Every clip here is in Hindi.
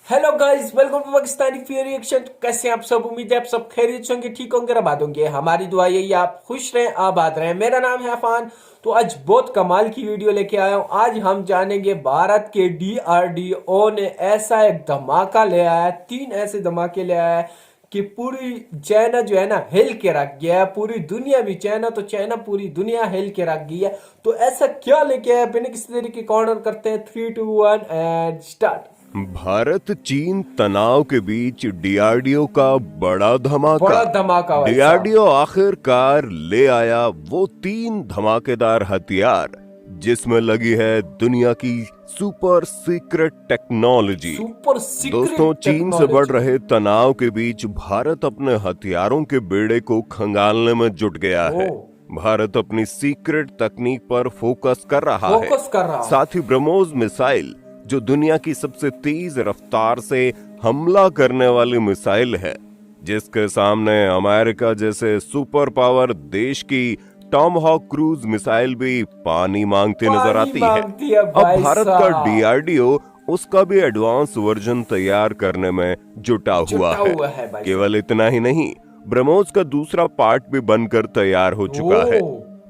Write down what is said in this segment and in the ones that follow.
Hello guys, welcome to Pakistani fear reaction. कैसे हैं आप सब? उम्मीद है आप सब खैरियत से होंगे, ठीक होंगे, आबाद होंगे। हमारी दुआ यही है आप खुश रहें, आबाद रहें। मेरा नाम है अफान। तो आज बहुत कमाल की वीडियो लेके आया हूँ। आज हम जानेंगे भारत के डीआरडीओ ने ऐसा एक धमाका ले आया है, 3 ऐसे धमाके ले आया है कि पूरी चाइना जो है ना हिल के रख गया है। पूरी दुनिया भी, चाइना पूरी दुनिया हिल के रख गई है। तो ऐसा क्या लेके आया, बिना किसी तरीके कॉर्नर करते हैं। 3 2 1 एंड स्टार्ट। भारत चीन तनाव के बीच डीआरडीओ का बड़ा बड़ा धमाका भाई साहब। डीआरडीओ आखिरकार ले आया वो 3 धमाकेदार हथियार जिसमें लगी है दुनिया की super secret technology. Super secret दोस्तों, चीन से बढ़ रहे तनाव के बीच भारत अपने हथियारों के बेड़े को खंगालने में जुट गया है। भारत अपनी सीक्रेट तकनीक पर फोकस कर रहा है। साथ ही ब्रह्मोस मिसाइल, जो दुनिया की सबसे तेज रफ्तार से हमला करने वाली मिसाइल है, जिसके सामने अमेरिका जैसे सुपर पावर देश की टॉमहॉक क्रूज मिसाइल भी पानी मांगती नजर आती है। अब भारत का डीआरडीओ उसका भी एडवांस वर्जन तैयार करने में जुटा हुआ है। केवल इतना ही नहीं, ब्रह्मोस का दूसरा पार्ट भी बनकर तैयार हो चुका है,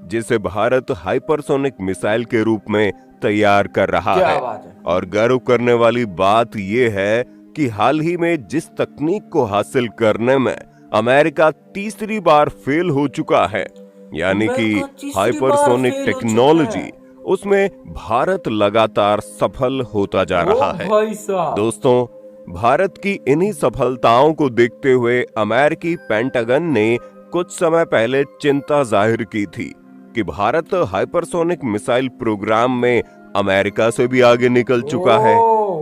जिसे भारत हाइपरसोनिक मिसाइल के रूप में तैयार कर रहा है। और गर्व करने वाली बात यह है कि हाल ही में जिस तकनीक को हासिल करने में अमेरिका तीसरी बार फेल हो चुका है, यानी कि हाइपरसोनिक टेक्नोलॉजी, उसमें भारत लगातार सफल होता जा रहा है। दोस्तों, भारत की इन्हीं सफलताओं को देखते हुए अमेरिकी पेंटागन ने कुछ समय पहले चिंता जाहिर की थी कि भारत हाइपरसोनिक मिसाइल प्रोग्राम में अमेरिका से भी आगे निकल चुका है।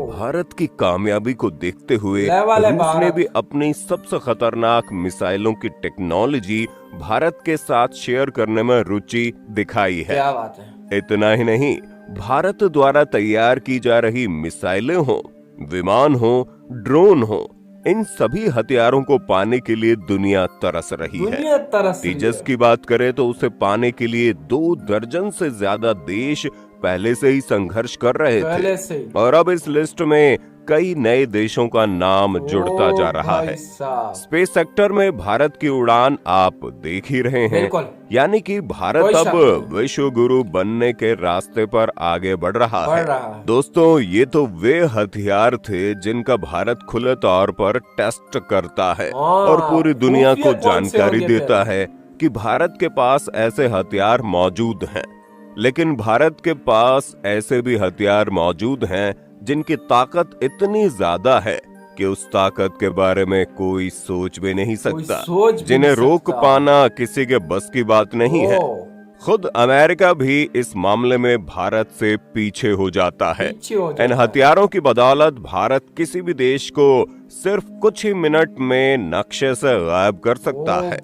भारत की कामयाबी को देखते हुए रूस ने भी अपनी सबसे खतरनाक मिसाइलों की टेक्नोलॉजी भारत के साथ शेयर करने में रुचि दिखाई है। क्या बात है। इतना ही नहीं, भारत द्वारा तैयार की जा रही मिसाइलें हो, विमान हो, ड्रोन हो, इन सभी हथियारों को पाने के लिए दुनिया तरस रही है। तेजस की बात करें तो उसे पाने के लिए 2 दर्जन से ज्यादा देश पहले से ही संघर्ष कर रहे थे। और अब इस लिस्ट में कई नए देशों का नाम जुड़ता जा रहा है। स्पेस सेक्टर में भारत की उड़ान आप देख ही रहे हैं, यानी कि भारत अब विश्व गुरु बनने के रास्ते पर आगे बढ़ रहा है। दोस्तों, ये तो वे हथियार थे जिनका भारत खुले तौर पर टेस्ट करता है और पूरी दुनिया को जानकारी देता है कि भारत के पास ऐसे हथियार मौजूद हैं। लेकिन भारत के पास ऐसे भी हथियार मौजूद हैं जिनकी ताकत इतनी ज्यादा है कि उस ताकत के बारे में कोई सोच भी नहीं सकता, जिन्हें रोक पाना किसी के बस की बात नहीं है। खुद अमेरिका भी इस मामले में भारत से पीछे हो जाता है। इन हथियारों की बदौलत भारत किसी भी देश को सिर्फ कुछ ही मिनट में नक्शे से गायब कर सकता है।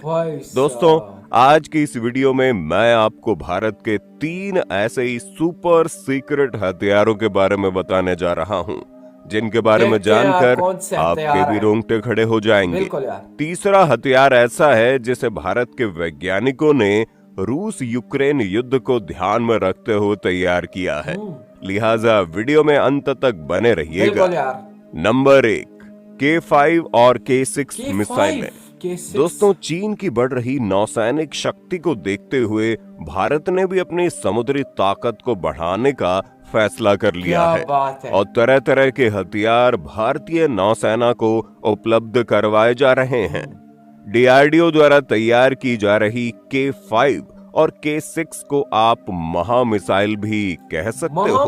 दोस्तों, आज की इस वीडियो में मैं आपको भारत के 3 ऐसे ही सुपर सीक्रेट हथियारों के बारे में बताने जा रहा हूँ, जिनके बारे में जानकर आपके भी रोंगटे खड़े हो जाएंगे। तीसरा हथियार ऐसा है जिसे भारत के वैज्ञानिकों ने रूस यूक्रेन युद्ध को ध्यान में रखते हुए तैयार किया है, लिहाजा वीडियो में अंत तक बने रहिएगा। नंबर 1, K5 और K6 मिसाइलें। दोस्तों, चीन की बढ़ रही नौसैनिक शक्ति को देखते हुए भारत ने भी अपनी समुद्री ताकत को बढ़ाने का फैसला कर लिया है और तरह तरह के हथियार भारतीय नौसेना को उपलब्ध करवाए जा रहे हैं। डीआरडीओ द्वारा तैयार की जा रही K5 और K6 को आप महा मिसाइल भी कह सकते हो।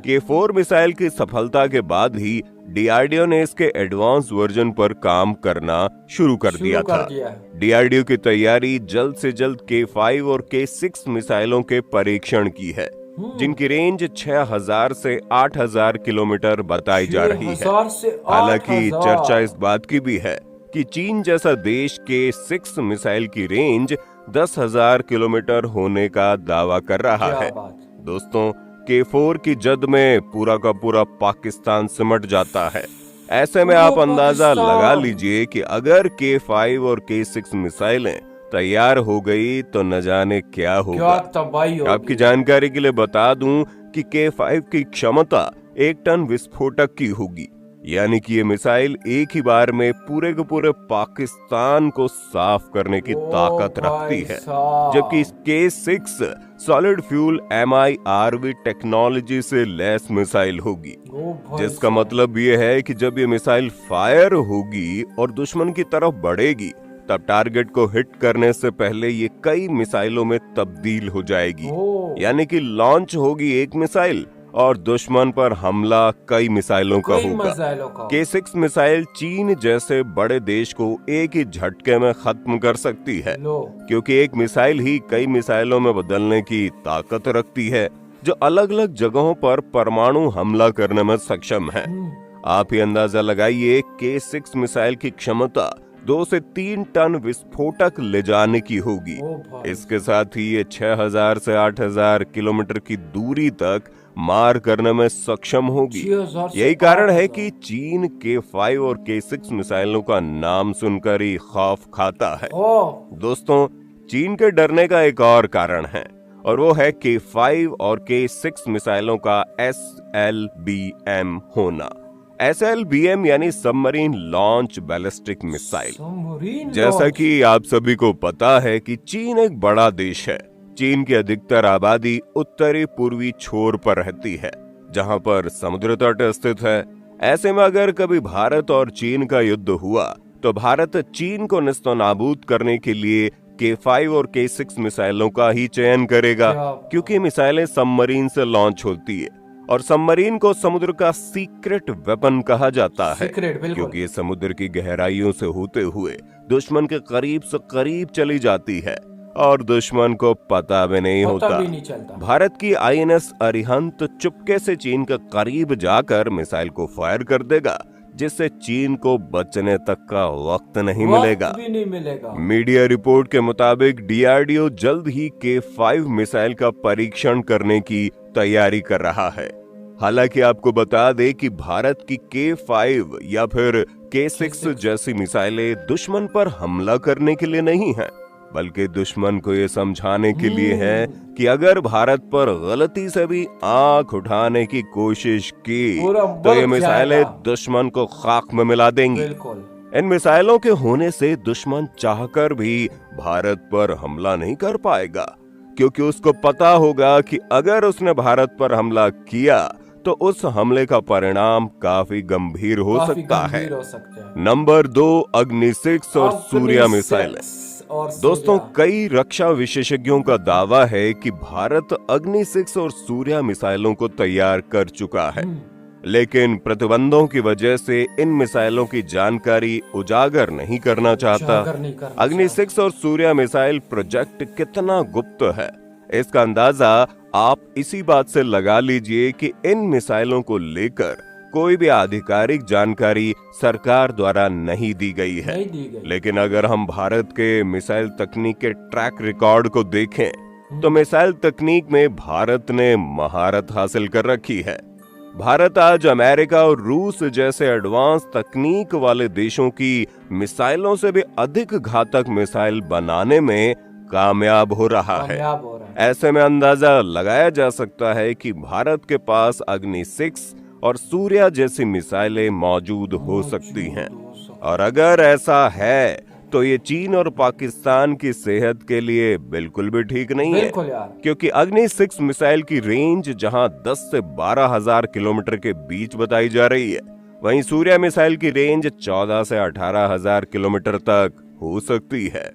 K4 मिसाइल की सफलता के बाद ही डीआरडीओ ने इसके एडवांस वर्जन पर काम करना शुरू कर दिया था। डीआरडीओ की तैयारी जल्द से जल्द K5 और K6 मिसाइलों के परीक्षण की है, जिनकी रेंज 6000 से 8000 किलोमीटर बताई जा रही है। हालांकि चर्चा इस बात की भी है कि चीन जैसा देश K6 मिसाइल की रेंज 10,000 किलोमीटर होने का दावा कर रहा है। दोस्तों, K4 की जद में पूरा का पूरा पाकिस्तान सिमट जाता है। ऐसे में आप अंदाजा लगा लीजिए कि अगर K5 और K6 मिसाइलें तैयार हो गई तो न जाने क्या होगा। आपकी जानकारी के लिए बता दूं कि K5 की क्षमता 1 टन विस्फोटक की होगी, यानी कि ये मिसाइल एक ही बार में पूरे के पूरे पाकिस्तान को साफ करने की ताकत रखती है, जबकि K6 solid fuel MIRV technology से लैस मिसाइल होगी, जिसका मतलब ये है कि जब ये मिसाइल फायर होगी और दुश्मन की तरफ बढ़ेगी तब टारगेट को हिट करने से पहले ये कई मिसाइलों में तब्दील हो जाएगी। यानी कि लॉन्च होगी एक मिसाइल और दुश्मन पर हमला कई मिसाइलों का होगा। K6 मिसाइल चीन जैसे बड़े देश को एक ही झटके में खत्म कर सकती है, क्योंकि एक मिसाइल ही कई मिसाइलों में बदलने की ताकत रखती है, जो अलग अलग जगहों पर परमाणु हमला करने में सक्षम है। आप ही अंदाजा लगाइए, K6 मिसाइल की क्षमता 2 से 3 टन विस्फोटक ले जाने की होगी। इसके साथ ही ये 6000 से 8000 किलोमीटर की दूरी तक मार करने में सक्षम होगी। यही कारण है कि चीन K5 और K6 मिसाइलों का नाम सुनकर ही खौफ खाता है। दोस्तों, चीन के डरने का एक और कारण है, और वो है K5 और K6 मिसाइलों का SLBM होना। SLBM यानी सबमरीन लॉन्च बैलिस्टिक मिसाइल। जैसा कि आप सभी को पता है कि चीन एक बड़ा देश है। चीन की अधिकतर आबादी उत्तरी पूर्वी छोर पर रहती है, जहां पर समुद्र तट स्थित है। ऐसे में अगर कभी भारत और चीन का युद्ध हुआ तो भारत चीन को नेस्तनाबूद करने के लिए K5 और K6 मिसाइलों का ही चयन करेगा, क्योंकि मिसाइलें सबमरीन से लॉन्च होती है और सबमरीन को समुद्र का सीक्रेट वेपन कहा जाता है, क्योंकि ये समुद्र की गहराइयों से होते हुए दुश्मन के करीब से करीब चली जाती है और दुश्मन को पता भी नहीं होता। भारत की INS अरिहंत चुपके से चीन के करीब जाकर मिसाइल को फायर कर देगा, जिससे चीन को बचने तक का वक्त नहीं मिलेगा। मीडिया रिपोर्ट के मुताबिक DRDO जल्द ही K5 मिसाइल का परीक्षण करने की तैयारी कर रहा है। हालांकि आपको बता दें कि भारत की K5 या फिर K6 जैसी मिसाइलें दुश्मन पर हमला करने के लिए नहीं हैं, बल्कि दुश्मन को ये समझाने के लिए है कि अगर भारत पर गलती से भी आंख उठाने की कोशिश की तो ये मिसाइलें दुश्मन को खाक में मिला देंगी। इन मिसाइलों के होने से दुश्मन चाहकर भी भारत पर हमला नहीं कर पाएगा, क्योंकि उसको पता होगा कि अगर उसने भारत पर हमला किया तो उस हमले का परिणाम काफी गंभीर हो सकता है। नंबर 2, अग्नि 6 और सूर्या मिसाइलें। दोस्तों, कई रक्षा विशेषज्ञों का दावा है कि भारत अग्नि 6 और सूर्या मिसाइलों को तैयार कर चुका है, लेकिन प्रतिबंधों की वजह से इन मिसाइलों की जानकारी उजागर नहीं करना चाहता। अग्नि 6 और सूर्या मिसाइल प्रोजेक्ट कितना गुप्त है, इसका अंदाजा आप इसी बात से लगा लीजिए कि इन मिसाइलों को लेकर कोई भी आधिकारिक जानकारी सरकार द्वारा नहीं दी गई है। लेकिन अगर हम भारत के मिसाइल तकनीक के ट्रैक रिकॉर्ड को देखें तो मिसाइल तकनीक में भारत ने महारत हासिल कर रखी है। भारत आज अमेरिका और रूस जैसे एडवांस तकनीक वाले देशों की मिसाइलों से भी अधिक घातक मिसाइल बनाने में कामयाब हो रहा है। ऐसे में अंदाजा लगाया जा सकता है कि भारत के पास अग्नि 6 और सूर्या जैसी मिसाइलें मौजूद हो सकती हैं, और अगर ऐसा है तो ये चीन और पाकिस्तान की सेहत के लिए बिल्कुल भी ठीक नहीं है, क्योंकि अग्नि 6 मिसाइल की रेंज जहां 10 से 12,000 किलोमीटर के बीच बताई जा रही है, वहीं सूर्या मिसाइल की रेंज 14 से 18,000 किलोमीटर तक हो सकती है।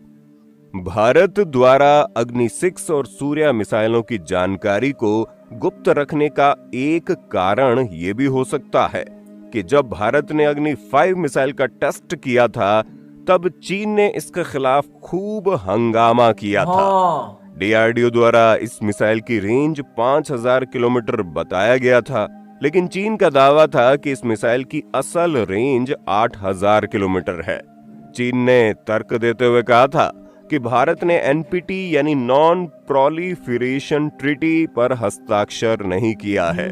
भारत द्वारा अग्नि 6 और सूर्या मिसाइलों की जानकारी को गुप्त रखने का एक कारण ये भी हो सकता है कि जब भारत ने अग्नि 5 मिसाइल का टेस्ट किया था तब चीन ने इसके खिलाफ खूब हंगामा किया था। DRDO द्वारा इस मिसाइल की रेंज 5,000 किलोमीटर बताया गया था, लेकिन चीन का दावा था कि इस मिसाइल की असल रेंज 8,000 किलोमीटर है। चीन ने तर्क देते हुए कहा था कि भारत ने NPT यानी नॉन प्रोलिफरेशन ट्रीटी पर हस्ताक्षर नहीं किया है,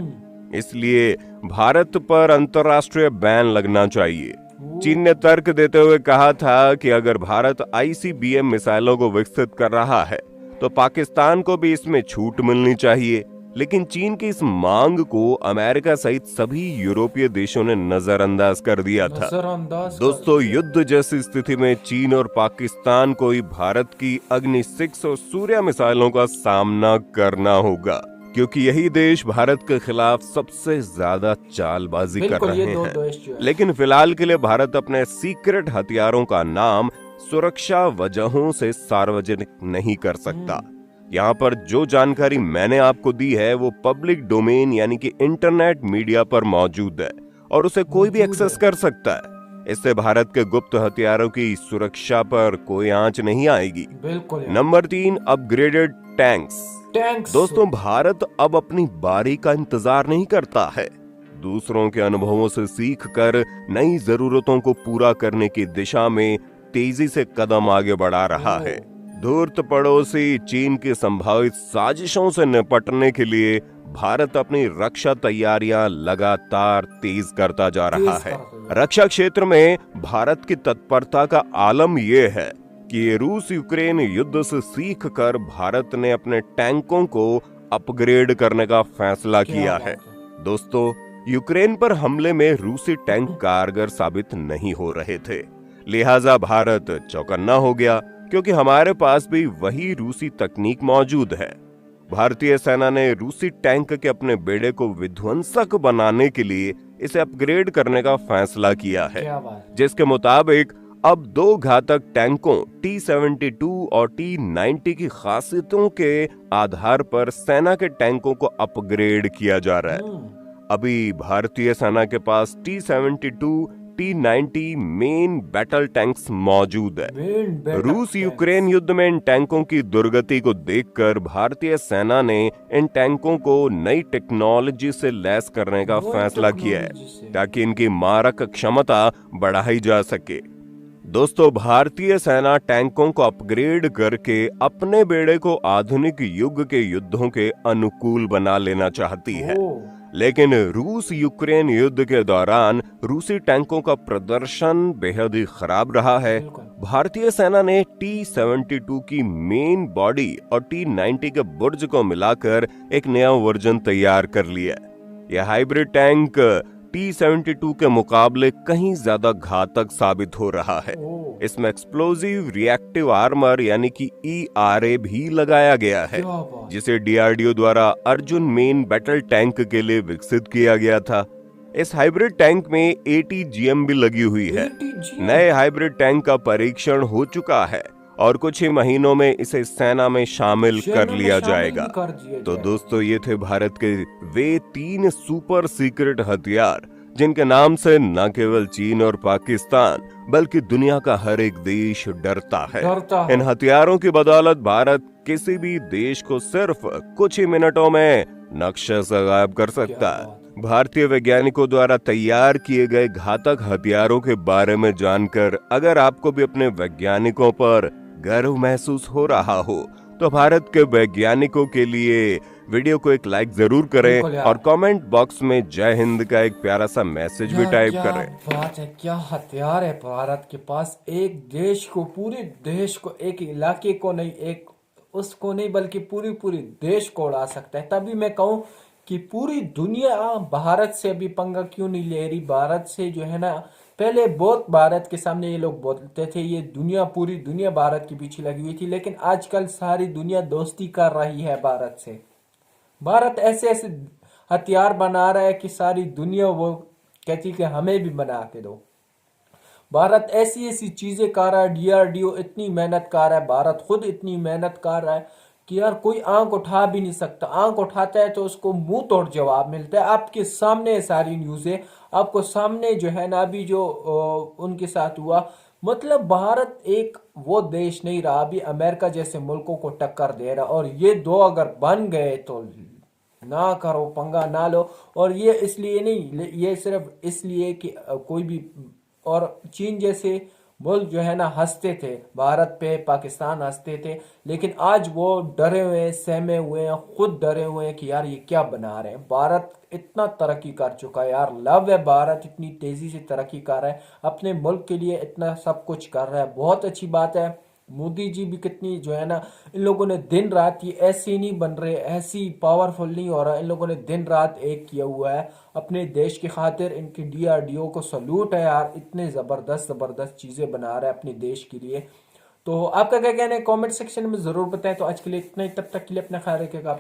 इसलिए भारत पर अंतर्राष्ट्रीय बैन लगना चाहिए। चीन ने तर्क देते हुए कहा था कि अगर भारत ICBM मिसाइलों को विकसित कर रहा है तो पाकिस्तान को भी इसमें छूट मिलनी चाहिए, लेकिन चीन की इस मांग को अमेरिका सहित सभी यूरोपीय देशों ने नजरअंदाज कर दिया था। दोस्तों, युद्ध जैसी स्थिति में चीन और पाकिस्तान को ही भारत की अग्नि 6 और सूर्य मिसाइलों का सामना करना होगा, क्योंकि यही देश भारत के खिलाफ सबसे ज्यादा चालबाजी कर रहे हैं। लेकिन फिलहाल के लिए भारत अपने सीक्रेट हथियारों का नाम सुरक्षा वजहों से सार्वजनिक नहीं कर सकता। यहाँ पर जो जानकारी मैंने आपको दी है वो पब्लिक डोमेन यानी कि इंटरनेट मीडिया पर मौजूद है और उसे कोई भी एक्सेस कर सकता है। इससे भारत के गुप्त हथियारों की सुरक्षा पर कोई आंच नहीं आएगी। बिल्कुल। Number 3, upgraded tanks. दोस्तों, भारत अब अपनी बारी का इंतजार नहीं करता है। दूसरों के अनुभवों से सीख कर नई जरूरतों को पूरा करने की दिशा में तेजी से कदम आगे बढ़ा रहा है। धूर्त पड़ोसी चीन की संभावित साजिशों से निपटने के लिए भारत अपनी रक्षा तैयारियां लगातार तेज करता जा रहा है। रक्षा क्षेत्र में भारत की तत्परता का आलम यह है कि रूस यूक्रेन युद्ध से सीख कर भारत ने अपने टैंकों को अपग्रेड करने का फैसला किया है। दोस्तों, यूक्रेन पर हमले में रूसी टैंक कारगर साबित नहीं हो रहे थे, लिहाजा भारत चौकन्ना हो गया, क्योंकि हमारे पास भी वही रूसी तकनीक मौजूद है। भारतीय सेना ने रूसी टैंक के अपने बेड़े को विध्वंसक बनाने के लिए इसे अपग्रेड करने का फैसला किया है, जिसके मुताबिक अब 2 घातक टैंकों T-72 और T-90 की खासियतों के आधार पर सेना के टैंकों को अपग्रेड किया जा रहा है। अभी भारतीय सेना के पास T-72, T-90 main battle tanks मौजूद है। रूस यूक्रेन युद्ध में इन टैंकों की दुर्गति को देखकर भारतीय सेना ने इन टैंकों को नई टेक्नोलॉजी से लैस करने का फैसला किया है, ताकि इनकी मारक क्षमता बढ़ाई जा सके। दोस्तों, भारतीय सेना टैंकों को अपग्रेड करके अपने बेड़े को आधुनिक युग के युद्धों के अनुकूल बना लेना चाहती है। लेकिन रूस यूक्रेन युद्ध के दौरान रूसी टैंकों का प्रदर्शन बेहद ही खराब रहा है। भारतीय सेना ने T-72 की मेन बॉडी और T-90 के बुर्ज को मिलाकर एक नया वर्जन तैयार कर लिया है। यह हाइब्रिड टैंक T-72 के मुकाबले कहीं ज्यादा घातक साबित हो रहा है। इसमें एक्सप्लोजिव रिएक्टिव आर्मर यानी कि ERA भी लगाया गया है, जिसे DRDO द्वारा अर्जुन मेन बैटल टैंक के लिए विकसित किया गया था। इस हाइब्रिड टैंक में ATGM भी लगी हुई है। नए हाइब्रिड टैंक का परीक्षण हो चुका है और कुछ ही महीनों में इसे सेना में शामिल कर लिया जाएगा। तो दोस्तों, ये थे भारत के वे 3 सुपर सीक्रेट हथियार, जिनके नाम से न केवल चीन और पाकिस्तान बल्कि दुनिया का हर एक देश डरता है। इन हथियारों की बदौलत भारत किसी भी देश को सिर्फ कुछ ही मिनटों में नक्शे से गायब कर सकता है। भारतीय वैज्ञानिकों द्वारा तैयार किए गए घातक हथियारों के बारे में जानकर अगर आपको भी अपने वैज्ञानिकों पर गर्व महसूस हो रहा हो तो भारत के वैज्ञानिकों के लिए वीडियो को एक लाइक जरूर करें और कमेंट बॉक्स में जय हिंद का एक प्यारा सा मैसेज भी टाइप करें। बात है, क्या हथियार है भारत के पास। एक देश को, पूरे देश को, एक इलाके को नहीं, एक उसको नहीं बल्कि पूरी देश को उड़ा सकता है। तभी मैं कहूँ कि पूरी दुनिया भारत से अभी पंगा क्यों नहीं ले रही। भारत से जो है ना, पहले बहुत भारत के सामने ये लोग बोलते थे ये दुनिया, पूरी दुनिया भारत के पीछे लगी हुई थी, लेकिन आजकल सारी दुनिया दोस्ती कर रही है भारत से। भारत ऐसे ऐसे हथियार बना रहा है कि सारी दुनिया वो कहती कि हमें भी बना के दो। भारत ऐसी ऐसी चीजें कर रहा है, DRDO इतनी मेहनत कर रहा है, भारत खुद इतनी मेहनत कर रहा है कि यार कोई आंख उठा भी नहीं सकता। आंख उठाता है तो उसको मुंह तोड़ जवाब मिलता है। आपके सामने सारी न्यूज़ें, आपको सामने जो है ना अभी जो उनके साथ हुआ, मतलब भारत एक वो देश नहीं रहा, अभी अमेरिका जैसे मुल्कों को टक्कर दे रहा। और ये 2 अगर बन गए तो ना करो, पंगा ना लो। और ये इसलिए नहीं, ये सिर्फ इसलिए कि कोई भी, और चीन जैसे मुल्क जो है ना हंसते थे भारत पे, पाकिस्तान हंसते थे, लेकिन आज वो डरे हुए हैं, सहमे हुए हैं, खुद डरे हुए हैं कि यार ये क्या बना रहे हैं। भारत इतना तरक्की कर चुका है यार, लव है भारत, इतनी तेजी से तरक्की कर रहा है, अपने मुल्क के लिए इतना सब कुछ कर रहा है, बहुत अच्छी बात है। मोदी जी भी कितनी जो है ना, इन लोगों ने दिन रात, ये ऐसे नहीं बन रहे, ऐसी पावरफुल नहीं हो रहा, इन लोगों ने दिन रात एक किया हुआ है अपने देश की खातिर। इनकी DRDO को सलूट है यार, इतने ज़बरदस्त ज़बरदस्त चीज़ें बना रहा है अपने देश के लिए। तो आपका क्या कहना है, कमेंट सेक्शन में ज़रूर बताएं। तो आज के लिए इतना ही, तब तक के लिए अपना ख्याल रखिएगा।